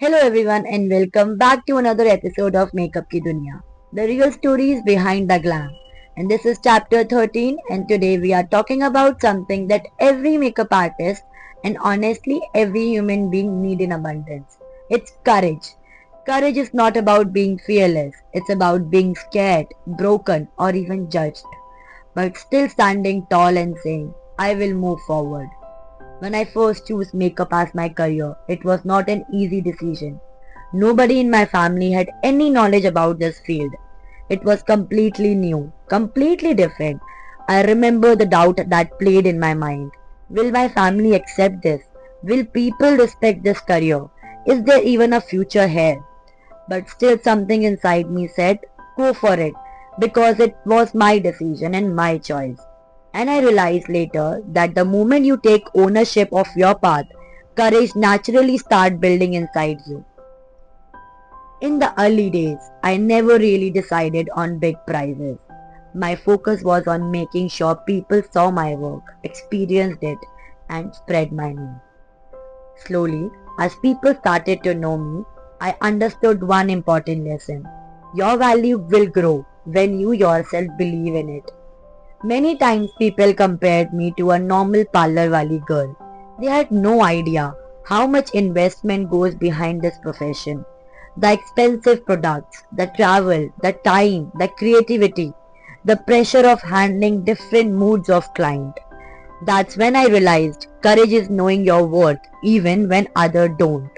Hello everyone and welcome back to another episode of Makeup Ki Duniya, the real stories behind the glam. And this is chapter 13 and today we are talking about something that every makeup artist and honestly every human being need in abundance. It's courage. Courage is not about being fearless, it's about being scared, broken or even judged, but still standing tall and saying, I will move forward. When I first chose makeup as my career, it was not an easy decision. Nobody in my family had any knowledge about this field. It was completely new, completely different. I remember the doubt that played in my mind. Will my family accept this? Will people respect this career? Is there even a future here? But still something inside me said, go for it, because it was my decision and my choice. And I realized later that the moment you take ownership of your path, courage naturally starts building inside you. In the early days, I never really decided on big prizes. My focus was on making sure people saw my work, experienced it, and spread my name. Slowly, as people started to know me, I understood one important lesson. Your value will grow when you yourself believe in it. Many times people compared me to a normal parlor wali girl. They had no idea how much investment goes behind this profession. The expensive products, the travel, the time, the creativity, the pressure of handling different moods of client. That's when I realized courage is knowing your worth even when others don't.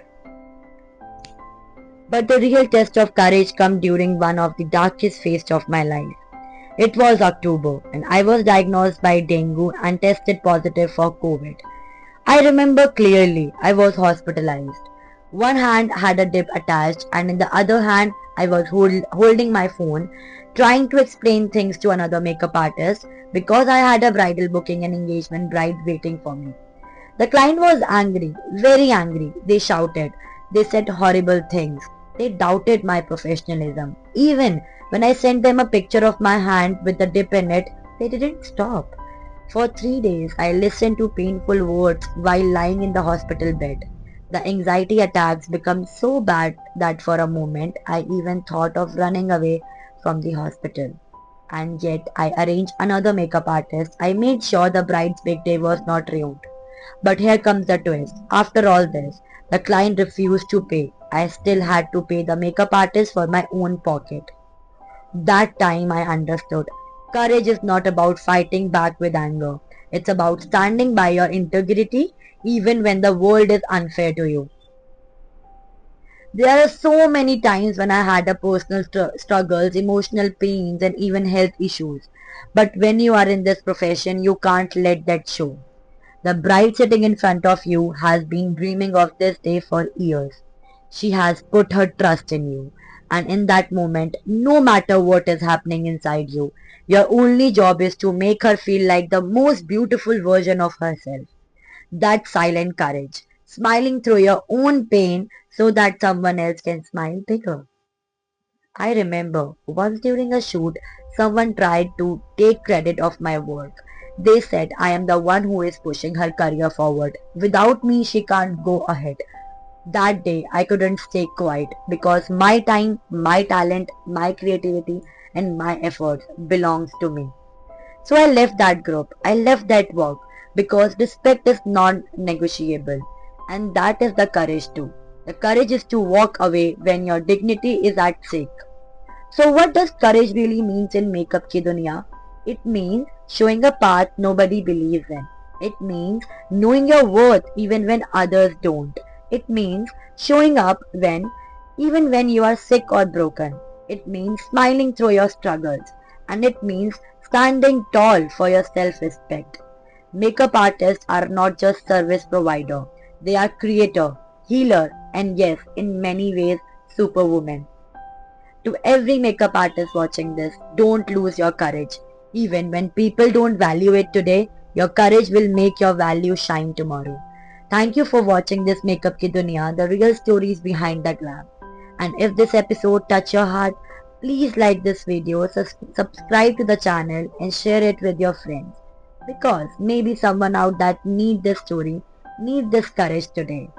But the real test of courage came during one of the darkest phases of my life. It was October and I was diagnosed by dengue and tested positive for COVID. I remember clearly I was hospitalized. One hand had a dip attached and in the other hand I was holding my phone trying to explain things to another makeup artist because I had a bridal booking and engagement bride waiting for me. The client was angry, very angry. They shouted. They said horrible things. They doubted my professionalism. Even when I sent them a picture of my hand with the dip in it, they didn't stop. For 3 days, I listened to painful words while lying in the hospital bed. The anxiety attacks became so bad that for a moment I even thought of running away from the hospital. And yet I arranged another makeup artist. I made sure the bride's big day was not ruined. But here comes the twist. After all this, the client refused to pay. I still had to pay the makeup artist for my own pocket. That time I understood. Courage is not about fighting back with anger. It's about standing by your integrity even when the world is unfair to you. There are so many times when I had a personal struggles, emotional pains and even health issues. But when you are in this profession, you can't let that show. The bride sitting in front of you has been dreaming of this day for years. She has put her trust in you. And in that moment, no matter what is happening inside you, your only job is to make her feel like the most beautiful version of herself. That silent courage, smiling through your own pain so that someone else can smile bigger. I remember once during a shoot, someone tried to take credit of my work. They said I am the one who is pushing her career forward. Without me, she can't go ahead. That day, I couldn't stay quiet because my time, my talent, my creativity, and my efforts belongs to me. So I left that group. I left that work because respect is non-negotiable. And that is the courage too. The courage is to walk away when your dignity is at stake. So what does courage really means in Makeup Ki Duniya? It means showing a path nobody believes in. It means knowing your worth even when others don't. It means showing up even when you are sick or broken. It means smiling through your struggles. And it means standing tall for your self-respect. Makeup artists are not just service provider. They are creator, healer, and yes, in many ways, superwoman. To every makeup artist watching this, don't lose your courage. Even when people don't value it today, your courage will make your value shine tomorrow. Thank you for watching this Makeup Ki Duniya, the real stories behind the glam. And if this episode touched your heart, please like this video, subscribe to the channel and share it with your friends. Because maybe someone out that need this story, need this courage today.